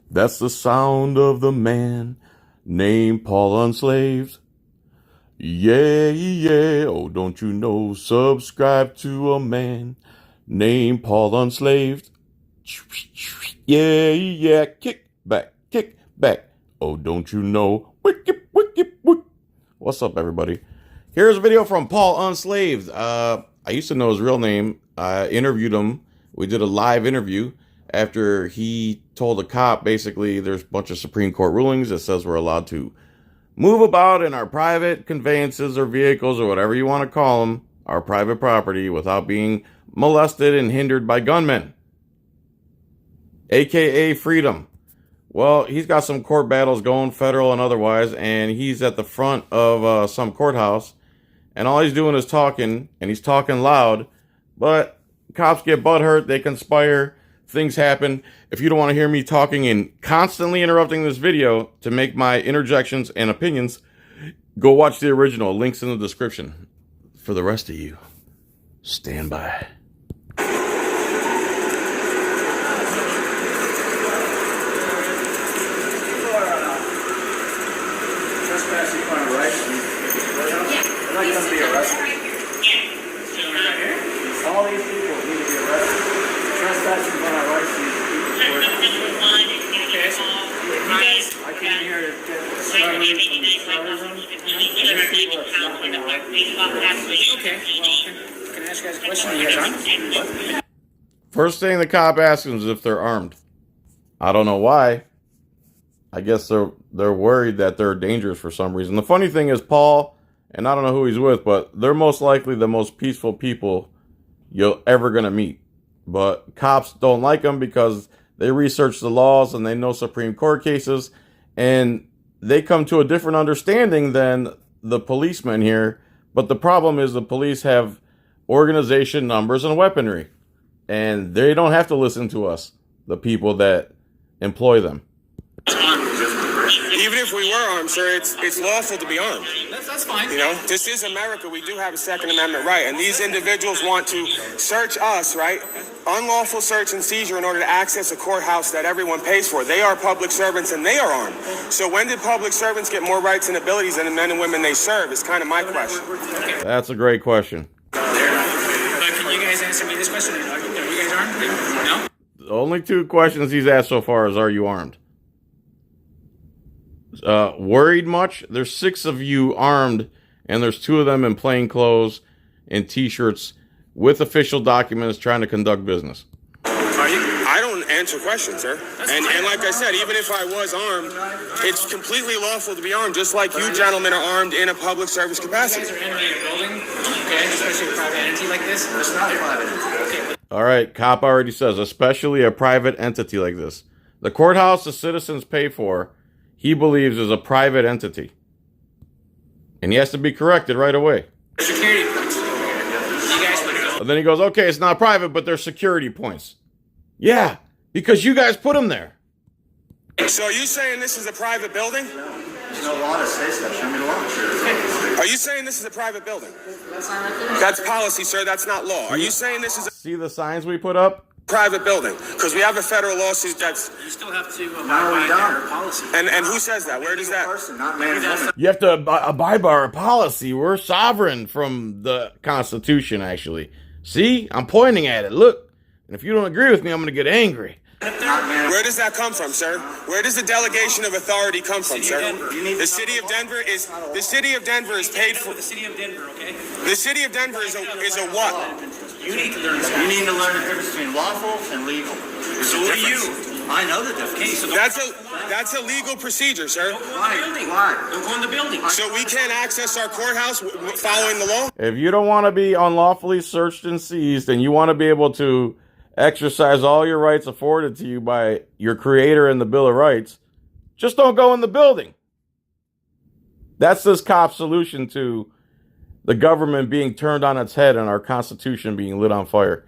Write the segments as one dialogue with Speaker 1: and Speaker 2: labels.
Speaker 1: That's the sound of the man named Paul Unslaved. Yeah, yeah, oh, don't you know, subscribe to a man named Paul Unslaved. Yeah, yeah, kick back, oh, don't you know, wicked, wicked, wicked. What's up, everybody? Here's a video from Paul Unslaved. I used to know his real name. I interviewed him. We did a live interview after he told a cop, basically, there's a bunch of Supreme Court rulings that says we're allowed to move about in our private conveyances or vehicles or whatever you want to call them, our private property, without being molested and hindered by gunmen, aka freedom. Well, he's got some court battles going, federal and otherwise, and he's at the front of some courthouse, and all he's doing is talking, and he's talking loud, but cops get butthurt, they conspire, things happen. If you don't want to hear me talking and constantly interrupting this video to make my interjections and opinions, go watch the original. Links in the description. For the rest of you, stand by.
Speaker 2: Trespassing on a right. They're not going to be arrested. All these people need to be arrested. Trespassing on our rights. I came here to get started from Okay. Can I ask you guys a question? Are you guys armed?
Speaker 1: First thing the cop asks him is if they're armed. I don't know why. I guess they're worried that they're dangerous for some reason. The funny thing is Paul, and I don't know who he's with, but they're most likely the most peaceful people you're ever going to meet. But cops don't like them because they research the laws and they know Supreme Court cases, and they come to a different understanding than the policemen here. But the problem is the police have organization, numbers, and weaponry, and they don't have to listen to us, the people that employ them.
Speaker 3: Even if we were armed, sir, it's lawful to be armed.
Speaker 2: That's fine.
Speaker 3: You know, this is America. We do have a Second Amendment right, and these individuals want to search us, right? Unlawful search and seizure in order to access a courthouse that everyone pays for. They are public servants and they are armed. So when did public servants get more rights and abilities than the men and women they serve is kind of my question.
Speaker 1: That's a great question.
Speaker 2: Can you guys answer me this question? Are you guys armed? No?
Speaker 1: The only two questions he's asked so far is, are you armed? Worried much? There's 6 of you armed, and there's 2 of them in plain clothes and t-shirts with official documents trying to conduct business.
Speaker 3: I don't answer questions, sir. And like I said, even if I was armed, it's completely lawful to be armed, just like you gentlemen are armed in a public service capacity.
Speaker 2: You guys are entering a building, okay, especially a private entity like this. It's not a private entity. Okay.
Speaker 1: All right, cop already says, especially a private entity like this. The courthouse the citizens pay for, he believes is a private entity. And he has to be corrected right away.
Speaker 2: Security points.
Speaker 1: And then he goes, okay, it's not private, but they're security points. Yeah, because you guys put them there.
Speaker 3: So are you saying this is a private building?
Speaker 2: There's no law that says that. Show me the law.
Speaker 3: Are you saying this is a private building? That's policy, sir. That's not law. Are you saying this is a
Speaker 1: See the signs we put up?
Speaker 3: private building? Because we have a federal lawsuit that's...
Speaker 2: You still have to abide by our policy.
Speaker 3: And who says that? Where does that...
Speaker 2: Not man.
Speaker 1: You have to abide by our policy. We're sovereign from the Constitution, actually. See? I'm pointing at it. Look. And if you don't agree with me, I'm going to get angry.
Speaker 3: Where does that come from, sir? Where does the delegation of authority come from, sir? The city of Denver is paid for.
Speaker 2: The city of Denver, okay?
Speaker 3: The city of Denver is a what?
Speaker 2: You need to learn that. You need to learn the difference between lawful and legal. So what do you? I know the difference. Okay, so
Speaker 3: that's a legal procedure, sir.
Speaker 2: Why? Don't go in the building.
Speaker 3: So we can't access our courthouse following the law?
Speaker 1: If you don't want to be unlawfully searched and seized, and you want to be able to exercise all your rights afforded to you by your creator in the Bill of Rights, Just don't go in the building. That's this cop's solution to the government being turned on its head and our Constitution being lit on fire.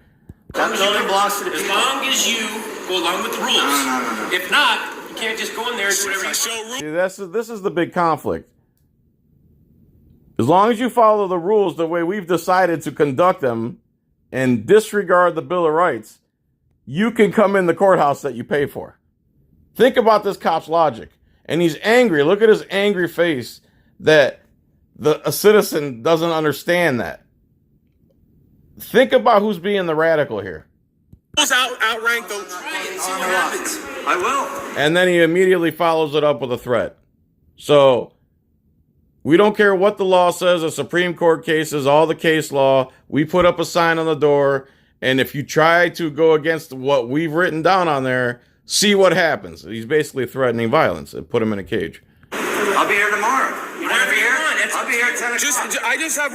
Speaker 2: That building belongs to the people.
Speaker 4: As long as you go along with the rules.
Speaker 2: No.
Speaker 4: If not, you can't just go in there and do whatever you
Speaker 1: See, this is the big conflict. As long as you follow the rules the way we've decided to conduct them and disregard the Bill of Rights, you can come in the courthouse that you pay for. Think about this cop's logic. And he's angry. Look at his angry face that a citizen doesn't understand that. Think about who's being the radical here.
Speaker 3: Outrank the.
Speaker 2: I will.
Speaker 1: And then he immediately follows it up with a threat. So we don't care what the law says, the Supreme Court cases, all the case law. We put up a sign on the door. And if you try to go against what we've written down on there, see what happens. He's basically threatening violence and put him in a cage.
Speaker 2: I'll be here tomorrow.
Speaker 4: Whatever you want.
Speaker 2: I'll be here at 10 o'clock.
Speaker 3: I just have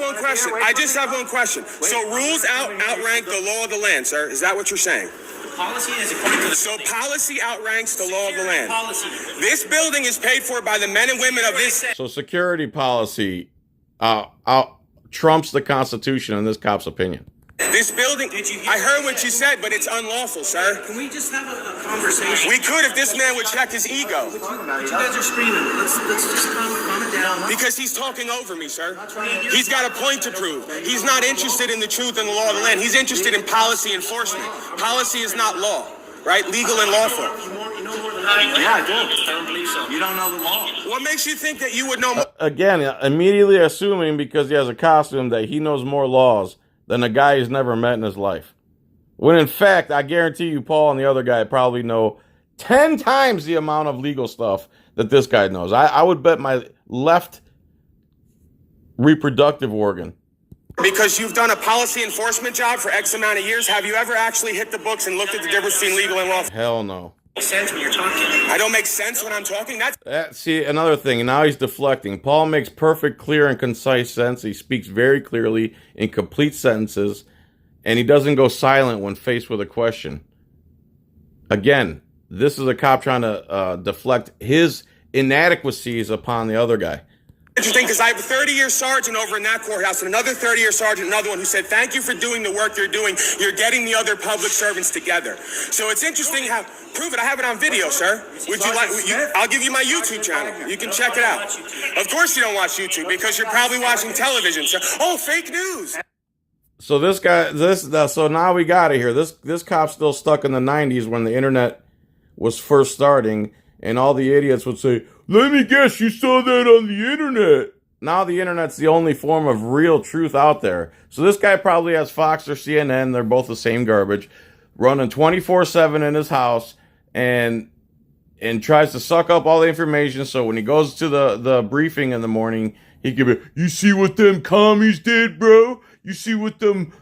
Speaker 3: one question. So rules outrank the law of the land, sir. Is that what you're saying?
Speaker 4: Policy is according to the
Speaker 3: So policy outranks the law of the land.
Speaker 4: policy.
Speaker 3: This building is paid for by the men and women of this.
Speaker 1: So security policy trumps the Constitution in this cop's opinion.
Speaker 3: This building. I heard what you said, but it's unlawful, sir.
Speaker 4: Can we just have a conversation?
Speaker 3: We could if this man would check his ego.
Speaker 4: You guys are screaming. Let's just calm it down.
Speaker 3: Because he's talking over me, sir. He's got a point to prove. He's not interested in the truth and the law of the land. He's interested in policy enforcement. Policy is not law, right? Legal and lawful.
Speaker 4: You know more than I do.
Speaker 2: Yeah, I do.
Speaker 4: I don't believe so.
Speaker 2: You don't know the law.
Speaker 3: What makes you think that you would know more?
Speaker 1: Again, immediately assuming because he has a costume that he knows more laws than a guy he's never met in his life. When in fact, I guarantee you, Paul and the other guy probably know 10 times the amount of legal stuff that this guy knows. I would bet my left reproductive organ.
Speaker 3: Because you've done a policy enforcement job for X amount of years, have you ever actually hit the books and looked at the difference between legal and lawful?
Speaker 1: Hell no.
Speaker 4: Makes sense when you're talking.
Speaker 3: I don't make sense when I'm talking.
Speaker 1: See, another thing, now he's deflecting. Paul makes perfect, clear, and concise sense. He speaks very clearly in complete sentences, and he doesn't go silent when faced with a question. Again, this is a cop trying to deflect his inadequacies upon the other guy.
Speaker 3: Interesting, because I have a 30-year sergeant over in that courthouse and another 30-year sergeant, another one who said, thank you for doing the work you're doing. You're getting the other public servants together. So it's interesting how, prove it, I have it on video, sir. Would you like, I'll give you my YouTube channel. You can check it out. Of course you don't watch YouTube because you're probably watching television, sir. Oh, fake news.
Speaker 1: So this guy, so now we got it here. This cop's still stuck in the 90s when the internet was first starting, and all the idiots would say, let me guess, you saw that on the internet. Now the internet's the only form of real truth out there. So this guy probably has Fox or CNN. They're both the same garbage, running 24/7 in his house and tries to suck up all the information. So when he goes to the briefing in the morning, he can be, you see what them commies did, bro? You see what them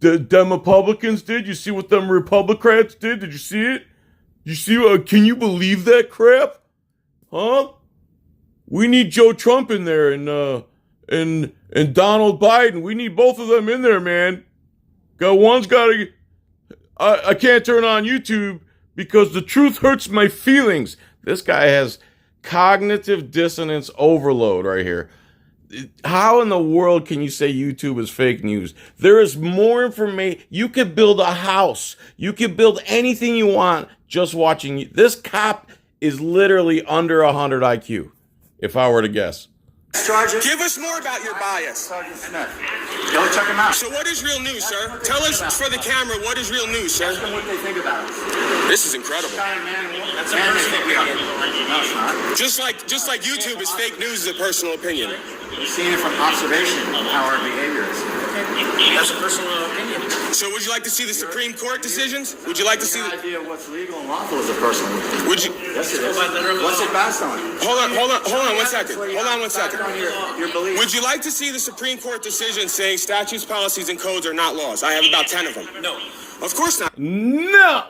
Speaker 1: Republicans did? You see what them Republicans did? Did you see it? You see, can you believe that crap? Huh? We need Joe Trump in there and Donald Biden. We need both of them in there, man. One's got to. I can't turn on YouTube because the truth hurts my feelings. This guy has cognitive dissonance overload right here. How in the world can you say YouTube is fake news? There is more information. You could build a house. You could build anything you want just watching. This cop is literally under 100 IQ, if I were to guess.
Speaker 3: Sergeant, give us more about your bias.
Speaker 2: Sergeant Smith. Go check him out.
Speaker 3: So what is real news, sir? Tell us for the camera, what is real news, sir?
Speaker 2: Ask them what they think about it.
Speaker 3: This is incredible.
Speaker 4: That's a personal opinion.
Speaker 2: No, it's not.
Speaker 3: Just like YouTube is fake news is a personal opinion.
Speaker 2: We've seen it from observation of how our behavior is.
Speaker 4: That's a personal opinion.
Speaker 3: So would you like to see the Supreme Court decisions? Would you like to see
Speaker 2: The
Speaker 3: the...
Speaker 2: idea of what's legal and lawful is a personal opinion.
Speaker 3: Would you...
Speaker 2: Yes, it is. What's it based on?
Speaker 3: Hold on one second. Hold on one second.
Speaker 2: Your belief.
Speaker 3: Would you like to see the Supreme Court decision saying statutes, policies, and codes are not laws? I have about 10 of them.
Speaker 4: No.
Speaker 3: Of course not.
Speaker 1: No!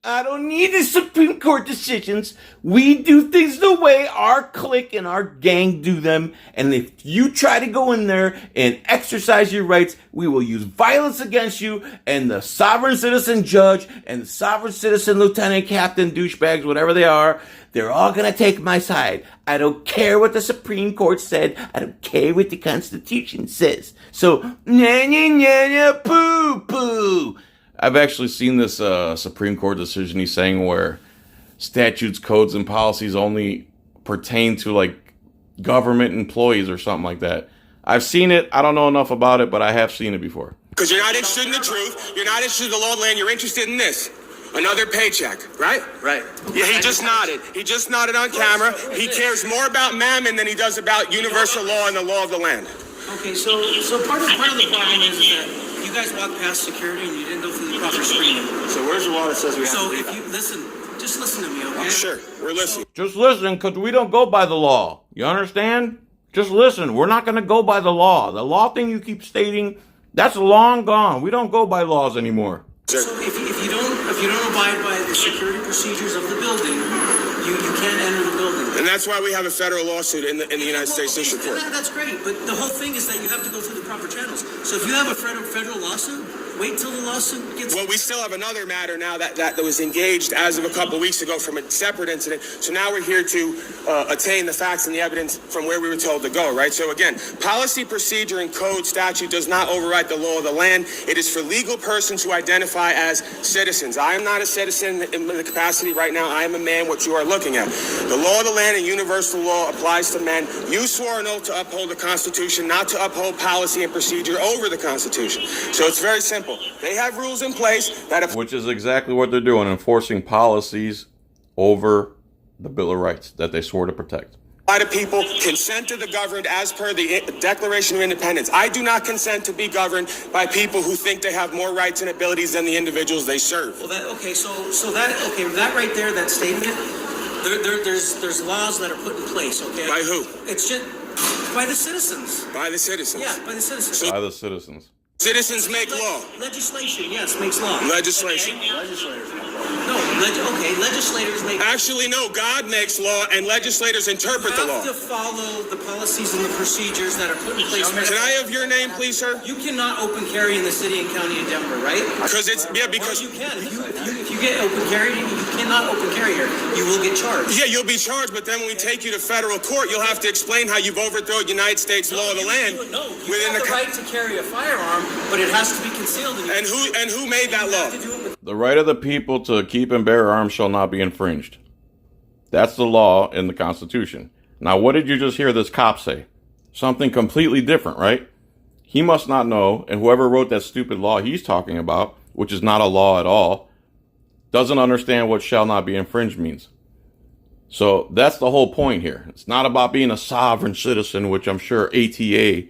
Speaker 1: I don't need the Supreme Court decisions. We do things the way our clique and our gang do them. And if you try to go in there and exercise your rights, we will use violence against you. And the sovereign citizen judge and the sovereign citizen lieutenant captain douchebags, whatever they are, they're all going to take my side. I don't care what the Supreme Court said. I don't care what the Constitution says. So, poo-poo. I've actually seen this Supreme Court decision he's saying where statutes, codes, and policies only pertain to like government employees or something like that. I've seen it. I don't know enough about it, but I have seen it before.
Speaker 3: Because you're not interested in the truth. You're not interested in the law of the land. You're interested in this. Another paycheck, right?
Speaker 2: Right.
Speaker 3: Yeah, he just nodded. He just nodded on camera. He cares more about mammon than he does about universal law and the law of the land.
Speaker 4: Okay, so part of the problem is that you guys walked past security and you didn't go through the proper screening.
Speaker 2: So where's the law that says we have
Speaker 4: So
Speaker 2: to leave?
Speaker 4: if you listen, just listen to me, okay?
Speaker 3: Sure, we're listening.
Speaker 1: Just listen, because we don't go by the law. You understand? Just listen. We're not going to go by the law. The law thing you keep stating, that's long gone. We don't go by laws anymore.
Speaker 4: So if you don't abide by the security procedures of the building, you can't enter the building.
Speaker 3: And that's why we have a federal lawsuit in the United States District Court.
Speaker 4: That's great, but the whole thing is that you have to go through the proper channels. So if you have a federal lawsuit, wait till the lawsuit gets...
Speaker 3: Well, we still have another matter now that was engaged as of a couple weeks ago from a separate incident. So now we're here to attain the facts and the evidence from where we were told to go, right? So again, policy, procedure, and code statute does not override the law of the land. It is for legal persons who identify as citizens. I am not a citizen in the capacity right now. I am a man, what you are looking at. The law of the land and universal law applies to men. You swore an oath to uphold the Constitution, not to uphold policy and procedure over the Constitution. So it's very simple. They have rules in place that...
Speaker 1: Which is exactly what they're doing, enforcing policies over the Bill of Rights that they swore to protect.
Speaker 3: A lot of people consent to the governed as per the Declaration of Independence. I do not consent to be governed by people who think they have more rights and abilities than the individuals they serve.
Speaker 4: Well, that right there, that statement, there's laws that are put in place, okay?
Speaker 3: By who?
Speaker 4: It's just by the citizens.
Speaker 3: By the citizens.
Speaker 4: Yeah, by the citizens.
Speaker 1: By the citizens.
Speaker 3: Citizens make law.
Speaker 4: Legislation, yes, makes law.
Speaker 3: Legislation.
Speaker 4: Legislators make...
Speaker 3: Actually, no. God makes law, and legislators interpret the law.
Speaker 4: You have to follow the policies and the procedures that are put in place.
Speaker 3: Can I have your name, please, sir?
Speaker 4: You cannot open carry in the city and county of Denver, right?
Speaker 3: Because
Speaker 4: Well, you can. If you get open carry, you cannot open carry here. You will get charged.
Speaker 3: Yeah, you'll be charged, but then when we take you to federal court, you'll have to explain how you've overthrown United States law of the land.
Speaker 4: No, you have the right to carry a firearm, but it has to be concealed.
Speaker 3: And who made that law?
Speaker 1: The right of the people to keep and bear arms shall not be infringed. That's the law in the Constitution. Now, what did you just hear this cop say? Something completely different, right? He must not know, and whoever wrote that stupid law he's talking about, which is not a law at all, doesn't understand what shall not be infringed means. So that's the whole point here. It's not about being a sovereign citizen, which I'm sure ATA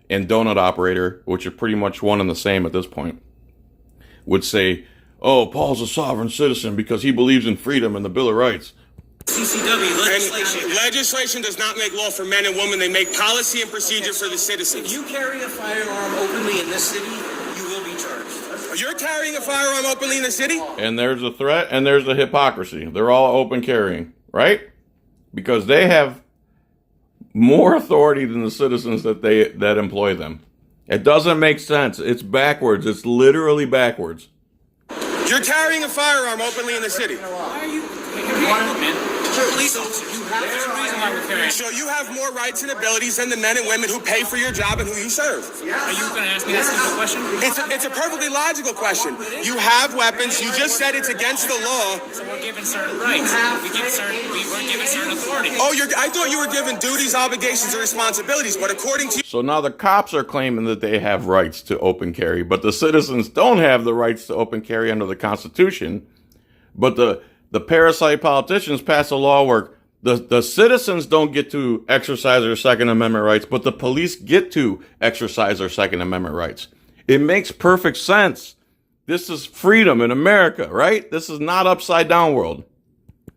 Speaker 1: and donut operator, which are pretty much one and the same at this point, would say, oh, Paul's a sovereign citizen because he believes in freedom and the Bill of Rights.
Speaker 4: CCW, legislation.
Speaker 3: And legislation does not make law for men and women. They make policy and procedure for the citizens.
Speaker 4: If you carry a firearm openly in this city, you will be charged.
Speaker 3: You're carrying a firearm openly in the city?
Speaker 1: And there's a threat and there's the hypocrisy. They're all open carrying, right? Because they have more authority than the citizens that employ them. It doesn't make sense. It's backwards. It's literally backwards.
Speaker 3: You're carrying a firearm openly in the city.
Speaker 4: Why are you... Police officer, you have to reason why we're carrying.
Speaker 3: So you have more rights and abilities than the men and women who pay for your job and who you serve.
Speaker 4: Are you going to ask me that simple question?
Speaker 3: It's a perfectly logical question. You have weapons. You just said it's against the law.
Speaker 4: So we're given certain rights. We weren't given certain authority.
Speaker 3: Oh, I thought you were given duties, obligations, and responsibilities, but according to you...
Speaker 1: So now the cops are claiming that they have rights to open carry, but the citizens don't have the rights to open carry under the Constitution. But the parasite politicians pass a law where the citizens don't get to exercise their Second Amendment rights, but the police get to exercise their Second Amendment rights. It makes perfect sense. This is freedom in America, right? This is not upside down world.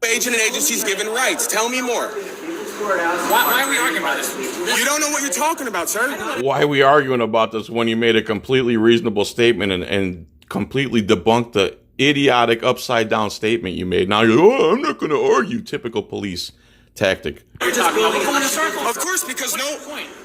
Speaker 3: Agent and agencies given rights. Tell me more.
Speaker 4: Why are we arguing about this?
Speaker 3: You don't know what you're talking about, sir.
Speaker 1: Why are we arguing about this when you made a completely reasonable statement and completely debunked the idiotic upside down statement you made. Now you're, oh, I'm not going to argue. Typical police tactic.
Speaker 4: You're just building a circle.
Speaker 3: Of course, because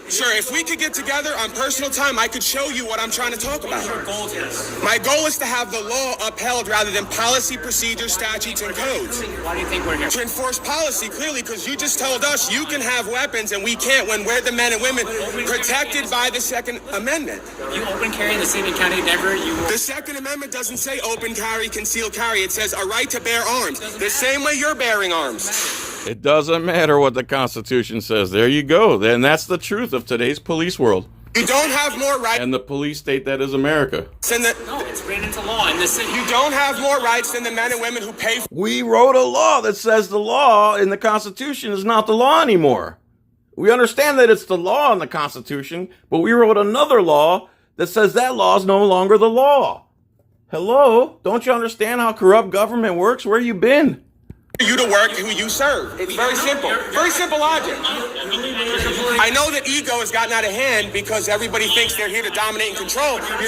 Speaker 3: sir, if we could get together on personal time, I could show you what I'm trying to talk about.
Speaker 4: Your goal is.
Speaker 3: My goal is to have the law upheld rather than policy, procedures, statutes, and codes.
Speaker 4: Why do you think we're here?
Speaker 3: To enforce policy, clearly, because you just told us you can have weapons and we can't when we're the men and women protected by the Second Amendment.
Speaker 4: You open carry in the city and county of Denver,
Speaker 3: The Second Amendment doesn't say open carry, concealed carry. It says a right to bear arms. The same way you're bearing arms.
Speaker 1: It doesn't matter what the Constitution says. There you go. And that's the truth of today's police world.
Speaker 3: You don't have more rights.
Speaker 1: And the police state that is America.
Speaker 4: No, it's written into law in the city.
Speaker 3: You don't have more rights than the men and women who pay for.
Speaker 1: We wrote a law that says the law in the Constitution is not the law anymore. We understand that it's the law in the Constitution, but we wrote another law that says that law is no longer the law. Hello? Don't you understand how corrupt government works? Where you been?
Speaker 3: You to work who you serve. It's very simple. Very simple logic. I know that ego has gotten out of hand because everybody thinks they're here to dominate and control. I'm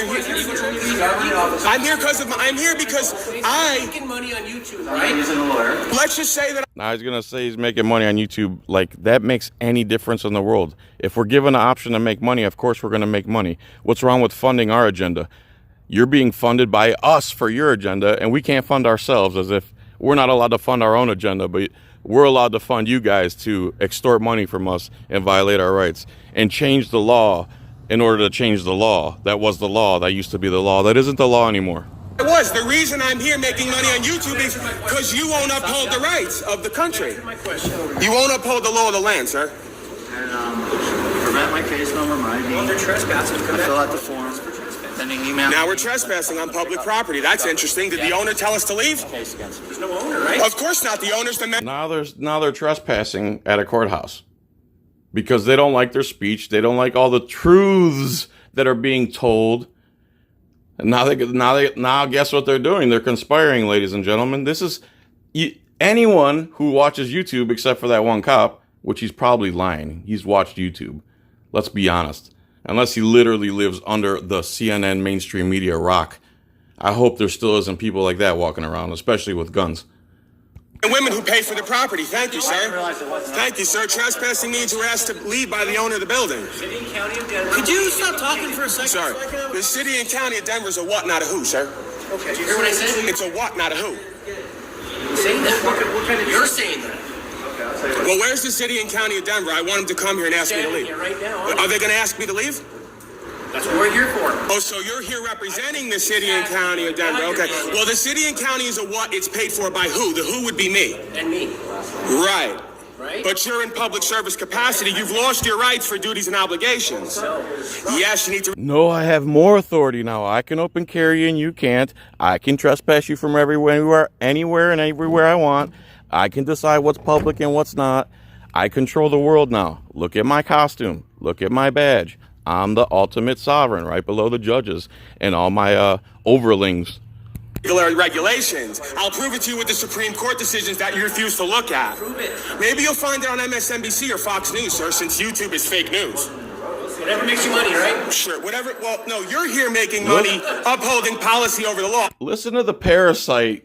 Speaker 3: here because I.
Speaker 4: Making money on YouTube, right?
Speaker 3: Let's just say that.
Speaker 1: Now he's going to say he's making money on YouTube. Like, that makes any difference in the world. If we're given the option to make money, of course we're going to make money. What's wrong with funding our agenda? You're being funded by us for your agenda, and we can't fund ourselves, as if we're not allowed to fund our own agenda, but we're allowed to fund you guys to extort money from us and violate our rights and change the law in order to change the law. That was the law. That used to be the law. That isn't the law anymore.
Speaker 3: It was. The reason I'm here making money on YouTube is because you won't uphold the rights of the country. You won't uphold the law of the land, sir.
Speaker 2: And prevent my case number, my ID.
Speaker 4: Well, they're trespassing.
Speaker 2: I fill out the form. Sending email.
Speaker 3: Now we're trespassing on public property. That's interesting. Did the owner tell us to leave?
Speaker 2: Case against me.
Speaker 4: There's no owner, right?
Speaker 3: Of course not. The owner's the man.
Speaker 1: Now they're trespassing at a courthouse because they don't like their speech. They don't like all the truths that are being told. And now guess what they're doing? They're conspiring, ladies and gentlemen. This is anyone who watches YouTube, except for that one cop, which he's probably lying. He's watched YouTube. Let's be honest. Unless he literally lives under the CNN mainstream media rock. I hope there still isn't people like that walking around, especially with guns.
Speaker 3: And women who pay for the property. Thank you, sir. Thank you, sir. Trespassing means you're asked to leave by the owner of the building.
Speaker 4: City and county of Denver. Could you stop talking for a second?
Speaker 3: Sir, the city and county of Denver is a what, not a who, sir.
Speaker 4: Okay. Did you hear what I said?
Speaker 3: It's a what, not a who.
Speaker 4: I'm saying that. What kind of? You're saying that.
Speaker 3: Well, where's the city and county of Denver? I want them to come here and ask me to leave.
Speaker 4: Right now.
Speaker 3: Are they going to ask me to leave?
Speaker 4: That's what we're here for.
Speaker 3: Oh, so you're here representing the city and county of Denver. Okay. Well, the city and county is a what? It's paid for by who? The who would be me.
Speaker 4: And me.
Speaker 3: Right.
Speaker 4: Right?
Speaker 3: But you're in public service capacity. You've lost your rights for duties and obligations. Yes, you need to.
Speaker 1: No, I have more authority now. I can open carry and you can't. I can trespass you from anywhere and everywhere I want. I can decide what's public and what's not. I control the world now. Look at my costume. Look at my badge. I'm the ultimate sovereign, right below the judges and all my overlings.
Speaker 3: Regulations. I'll prove it to you with the Supreme Court decisions that you refuse to look at.
Speaker 4: Prove it.
Speaker 3: Maybe you'll find it on MSNBC or Fox News, sir, since YouTube is fake news.
Speaker 4: Whatever makes you money, right?
Speaker 3: Sure, whatever. Well, no, you're here making money, upholding policy over the law.
Speaker 1: Listen to the parasite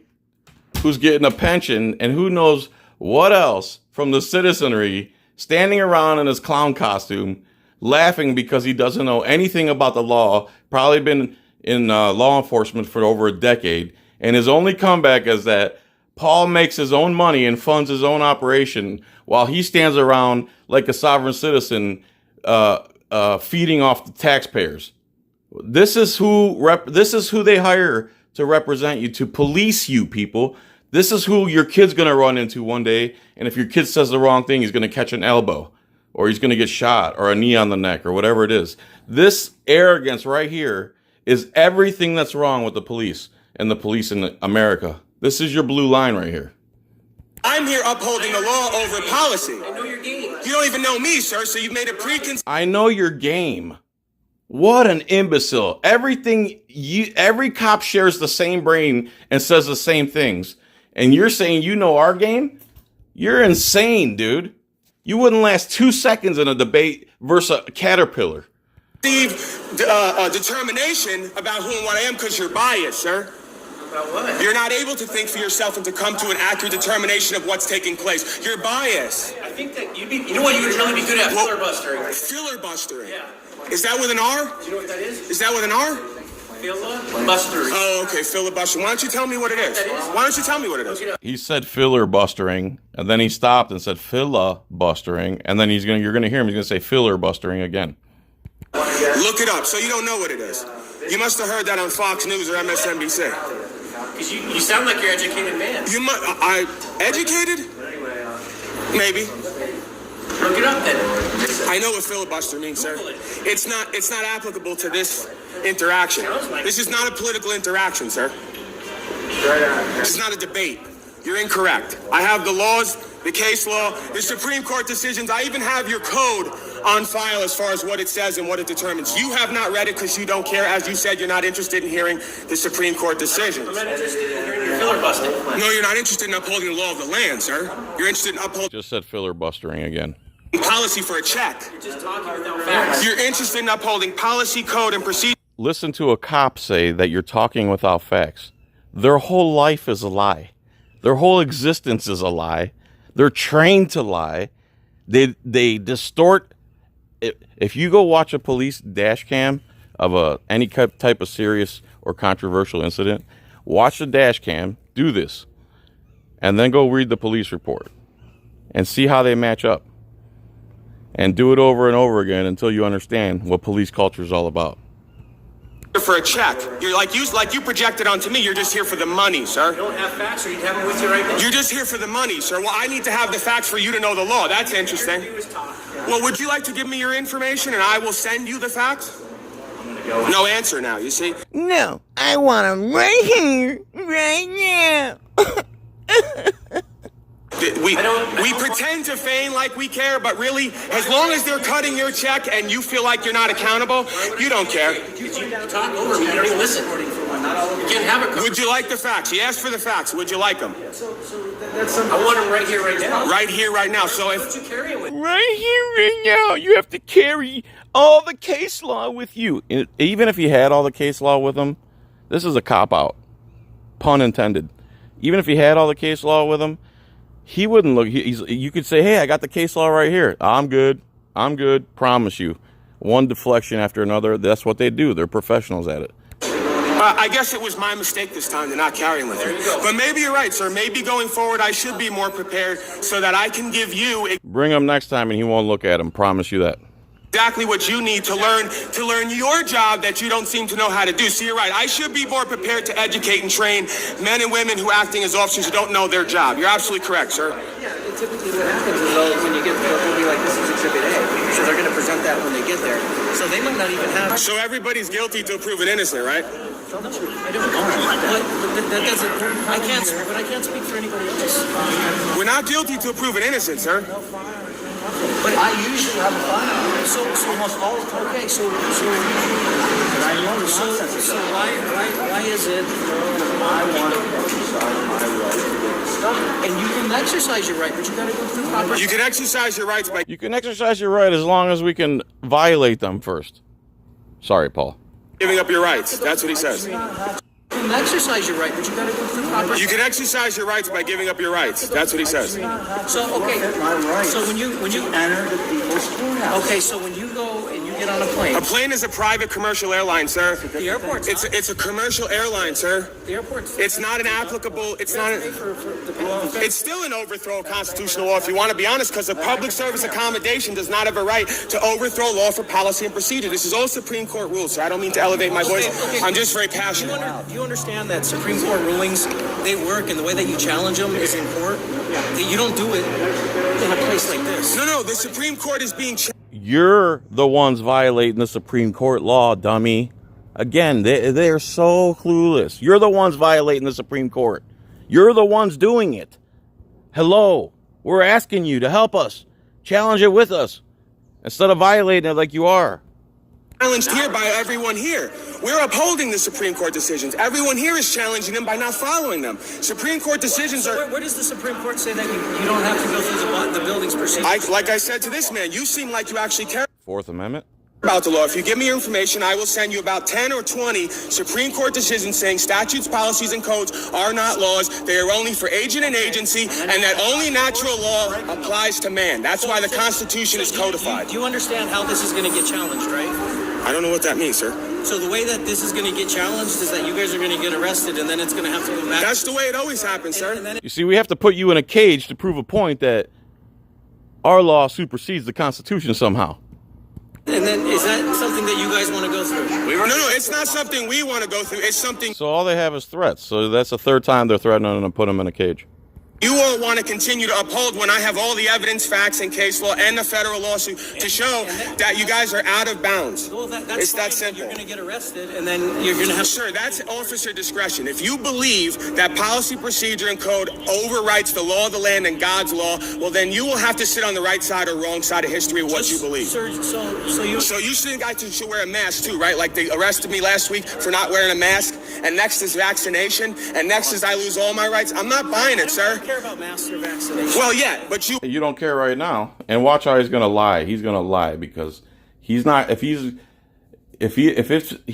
Speaker 1: who's getting a pension and who knows what else from the citizenry standing around in his clown costume, laughing because he doesn't know anything about the law, probably been in law enforcement for over a decade, and his only comeback is that Paul makes his own money and funds his own operation while he stands around like a sovereign citizen feeding off the taxpayers. This is who they hire to represent you, to police you, people. This is who your kid's going to run into one day, and if your kid says the wrong thing, he's going to catch an elbow, or he's going to get shot, or a knee on the neck, or whatever it is. This arrogance right here is everything that's wrong with the police and the police in America. This is your blue line right here.
Speaker 3: I'm here upholding the law over policy.
Speaker 4: I know your game.
Speaker 3: You don't even know me, sir, so you've made a preconceived.
Speaker 1: I know your game. What an imbecile. Every cop shares the same brain and says the same things. And you're saying you know our game? You're insane, dude. You wouldn't last 2 seconds in a debate versus a caterpillar.
Speaker 3: Determination about who and what I am because you're biased, sir.
Speaker 4: About what?
Speaker 3: You're not able to think for yourself and to come to an accurate determination of what's taking place. You're biased.
Speaker 4: I think that you know what you would really be good at? Filibustering.
Speaker 3: Filibustering?
Speaker 4: Yeah.
Speaker 3: Is that with an R?
Speaker 4: Do you know what that is?
Speaker 3: Is that with an R?
Speaker 4: Filibustering.
Speaker 3: Oh, okay, filibustering. Why don't you tell me what it is? Why don't you tell me what it is?
Speaker 1: He said filler-bustering, and then he stopped and said filla-bustering, and then you're gonna hear him. He's gonna say filler-bustering again.
Speaker 3: Look it up. So you don't know what it is. You must have heard that on Fox News or MSNBC.
Speaker 4: Because you sound like you're an educated man.
Speaker 3: I educated? Maybe.
Speaker 4: Look it up then.
Speaker 3: I know what filibuster means, sir. It's not applicable to this interaction. This is not a political interaction, sir. This is not a debate. You're incorrect. I have the laws, the case law, the Supreme Court decisions. I even have your code on file as far as what it says and what it determines. You have not read it because you don't care. As you said, you're not interested in hearing the Supreme Court decisions.
Speaker 4: I'm not interested in hearing your filibustering.
Speaker 3: No, you're not interested in upholding the law of the land, sir. You're interested in upholding
Speaker 1: Just said filler-bustering again.
Speaker 3: policy for a check.
Speaker 4: You're just talking without facts.
Speaker 3: You're interested in upholding policy, code, and procedure.
Speaker 1: Listen to a cop say that you're talking without facts. Their whole life is a lie. Their whole existence is a lie. They're trained to lie. They distort. If you go watch a police dash cam of any type of serious or controversial incident, watch the dash cam, do this, and then go read the police report and see how they match up. And do it over and over again until you understand what police culture is all about.
Speaker 3: For a check. You're like you projected onto me. You're just here for the money, sir.
Speaker 4: You don't have facts, or you'd have them with you right now.
Speaker 3: You're just here for the money, sir. Well, I need to have the facts for you to know the law. That's interesting. Well, would you like to give me your information and I will send you the facts? No answer now, you see?
Speaker 5: No, I want them right here, right now.
Speaker 3: We pretend to feign like we care, but really, as long as they're cutting your check and you feel like you're not accountable, you don't care.
Speaker 4: You talk over me. You don't even listen. You can't have a conversation.
Speaker 3: Would you like the facts? He asked for the facts. Would you like them?
Speaker 4: I want them right here, right now.
Speaker 3: Right here, right now. So if
Speaker 4: What you carrying with?
Speaker 1: Right here, right now, you have to carry all the case law with you. Even if you had all the case law with him, this is a cop-out. Pun intended. Even if he had all the case law with him, he wouldn't look. You could say, hey, I got the case law right here. I'm good. Promise you. One deflection after another. That's what they do. They're professionals at it.
Speaker 3: I guess it was my mistake this time to not carry with you. But maybe you're right, sir. Maybe going forward, I should be more prepared so that I can give you
Speaker 1: Bring him next time and he won't look at him. Promise you that.
Speaker 3: exactly what you need to learn your job that you don't seem to know how to do. So you're right. I should be more prepared to educate and train men and women who acting as officers who don't know their job. You're absolutely correct, sir.
Speaker 4: Yeah, typically what happens is when you get there, they'll be like, this is Exhibit A. So they're going to present that when they get there. So they might not even have...
Speaker 3: So everybody's guilty to prove it innocent, right?
Speaker 4: No, I don't know. But that doesn't... I can't speak for anybody else.
Speaker 3: We're not guilty to prove it innocent, sir.
Speaker 4: But I usually have a file. So almost all. Okay. So why is it? I want to exercise my right. And you can exercise your right, but you got to go through proper.
Speaker 3: You can exercise your rights by
Speaker 1: You can exercise your right as long as we can violate them first. Sorry, Paul.
Speaker 3: giving up your rights. That's what he says.
Speaker 4: You can exercise your right, but you got to go through proper.
Speaker 3: You can exercise your rights by giving up your rights. That's what he says.
Speaker 4: So okay. So when you
Speaker 5: Enter the people's courthouse.
Speaker 4: okay, so when you go and you get on a plane,
Speaker 3: A plane is a private commercial airline, sir.
Speaker 4: the airport's
Speaker 3: It's a commercial airline, sir.
Speaker 4: the airport's
Speaker 3: It's not an applicable. It's not. It's still an overthrow of constitutional law, if you want to be honest, because a public service accommodation does not have a right to overthrow law for policy and procedure. This is all Supreme Court rules, so I don't mean to elevate my voice. I'm just very passionate.
Speaker 4: Do you understand that Supreme Court rulings, they work, and the way that you challenge them is in court? That you don't do it in a place like this.
Speaker 3: No, the Supreme Court is being
Speaker 1: You're the ones violating the Supreme Court law, dummy. Again, they're so clueless. You're the ones violating the Supreme Court. You're the ones doing it. Hello, we're asking you to help us. Challenge it with us instead of violating it like you are.
Speaker 3: challenged here by everyone here. We're upholding the Supreme Court decisions. Everyone here is challenging them by not following them. Supreme Court decisions are...
Speaker 4: Where does the Supreme Court say that you don't have to go through the building's procedure?
Speaker 3: Like I said to this man, you seem like you actually care.
Speaker 1: Fourth Amendment?
Speaker 3: About the law. If you give me your information, I will send you about 10 or 20 Supreme Court decisions saying statutes, policies, and codes are not laws. They are only for agent and agency, and that only natural law applies to man. That's why the Constitution is codified.
Speaker 4: Do you understand how this is going to get challenged, right?
Speaker 3: I don't know what that means, sir.
Speaker 4: So the way that this is going to get challenged is that you guys are going to get arrested, and then it's going to have to go back.
Speaker 3: That's the way it always happens, sir.
Speaker 1: You see, we have to put you in a cage to prove a point that our law supersedes the Constitution somehow.
Speaker 4: And then is that something that you guys want to go through?
Speaker 3: No, it's not something we want to go through. It's something
Speaker 1: So all they have is threats. So that's the third time they're threatening to put him in a cage.
Speaker 3: you all want to continue to uphold when I have all the evidence, facts, and case law and the federal lawsuit to show that you guys are out of bounds.
Speaker 4: Well, that's
Speaker 3: It's
Speaker 4: fine,
Speaker 3: that
Speaker 4: but
Speaker 3: simple.
Speaker 4: You're going to get arrested, and then you're going to have.
Speaker 3: Sir, that's officer discretion. If you believe that policy, procedure, and code overwrites the law of the land and God's law, well, then you will have to sit on the right side or wrong side of history of what you believe.
Speaker 4: Sir, so
Speaker 3: you think I should wear a mask too, right? Like they arrested me last week for not wearing a mask, and next is vaccination, and next is I lose all my rights. I'm not buying it, sir.
Speaker 4: I don't care about masks or vaccination.
Speaker 3: Well, yeah, but you...
Speaker 1: You don't care right now. And watch how he's going to lie. He's going to lie because he's not... If he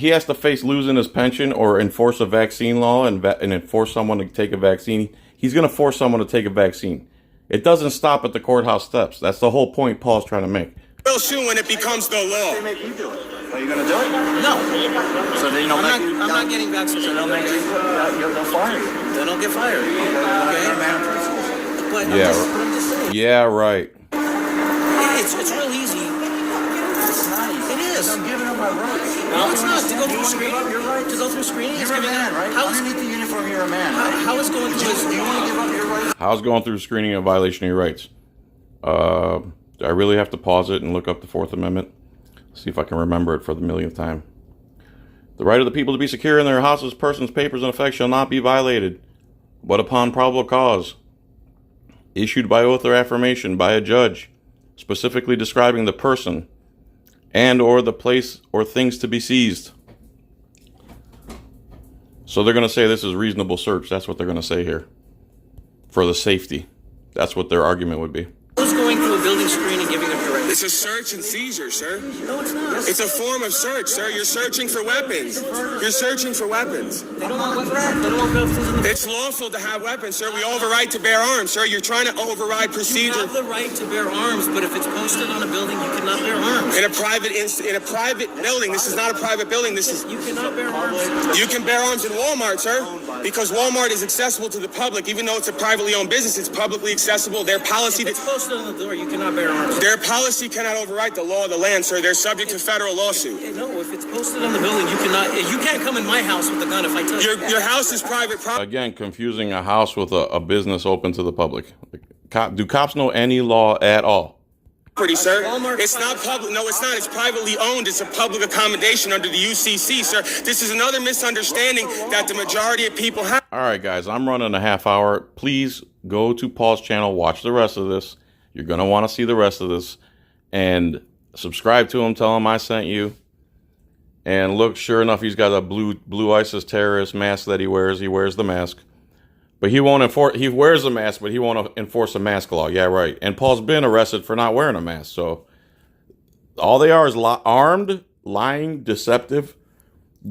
Speaker 1: has to face losing his pension or enforce a vaccine law and enforce someone to take a vaccine, he's going to force someone to take a vaccine. It doesn't stop at the courthouse steps. That's the whole point Paul's trying to make.
Speaker 3: Real soon when it becomes the law.
Speaker 5: They make you do it. Are you going to do it?
Speaker 4: No.
Speaker 5: So then you don't make
Speaker 4: I'm not getting vaccinated.
Speaker 5: they'll make you, they'll fire you.
Speaker 4: Then I'll get fired. Okay. But
Speaker 1: Yeah.
Speaker 4: I'm just saying.
Speaker 1: Yeah, right.
Speaker 4: It's real easy.
Speaker 5: It's not easy.
Speaker 4: It is.
Speaker 5: I'm giving up my rights.
Speaker 4: No, it's not. To go
Speaker 5: You
Speaker 4: through
Speaker 5: want to give up
Speaker 4: screening.
Speaker 5: your rights?
Speaker 4: To go through screening. is
Speaker 5: You're a
Speaker 4: giving
Speaker 5: man,
Speaker 4: up-
Speaker 5: right?
Speaker 4: How is
Speaker 5: Underneath the uniform, you're a man, right?
Speaker 4: how is going through?
Speaker 5: Do you want to give up your rights?
Speaker 1: How's going through screening a violation of your rights? I really have to pause it and look up the Fourth Amendment. See if I can remember it for the millionth time. The right of the people to be secure in their houses, persons, papers, and effects shall not be violated, but upon probable cause, issued by oath or affirmation by a judge, specifically describing the person and or the place or things to be seized. So they're going to say this is reasonable search. That's what they're going to say here. For the safety. That's what their argument would be.
Speaker 4: Who's going through a building screen and giving up your rights?
Speaker 3: It's a search and seizure, sir.
Speaker 4: No, it's not.
Speaker 3: It's a form of search, sir. You're searching for weapons. You're searching for weapons.
Speaker 4: They don't want weapons. They don't want weapons in the.
Speaker 3: It's lawful to have weapons, sir. We all have a right to bear arms, sir. You're trying to override
Speaker 4: You
Speaker 3: procedure.
Speaker 4: have the right to bear arms, but if it's posted on a building, you cannot bear arms.
Speaker 3: In a private building. This is not a private building. This is...
Speaker 4: You cannot bear arms.
Speaker 3: You can bear arms in Walmart, sir, because Walmart is accessible to the public. Even though it's a privately owned business, it's publicly accessible. Their policy...
Speaker 4: If it's posted on the door, you cannot bear arms.
Speaker 3: Their policy cannot override the law of the land, sir. They're subject to federal lawsuit.
Speaker 4: No, if it's posted on the building, you cannot. You can't come in my house with a gun if I tell you.
Speaker 3: Your house is private property.
Speaker 1: Again, confusing a house with a business open to the public. Do cops know any law at all?
Speaker 3: Sir.
Speaker 4: Walmart
Speaker 3: It's not public. No, it's not. It's privately owned. It's a public accommodation under the UCC, sir. This is another misunderstanding that the majority of people have.
Speaker 1: All right, guys, I'm running a half hour. Please go to Paul's channel, watch the rest of this. You're going to want to see the rest of this. And subscribe to him, tell him I sent you. And look, sure enough, he's got a blue ISIS terrorist mask that he wears. He wears the mask. But he won't enforce, he wears a mask, but he won't enforce a mask law. Yeah, right. And Paul's been arrested for not wearing a mask. So all they are is armed, lying, deceptive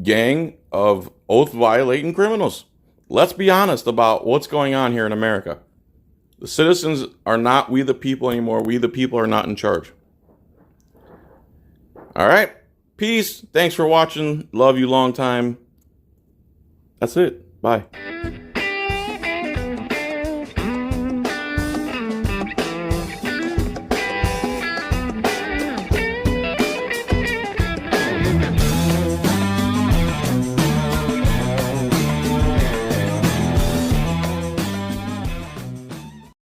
Speaker 1: gang of oath-violating criminals. Let's be honest about what's going on here in America. The citizens are not we the people anymore. We the people are not in charge. All right. Peace. Thanks for watching. Love you long time. That's it. Bye.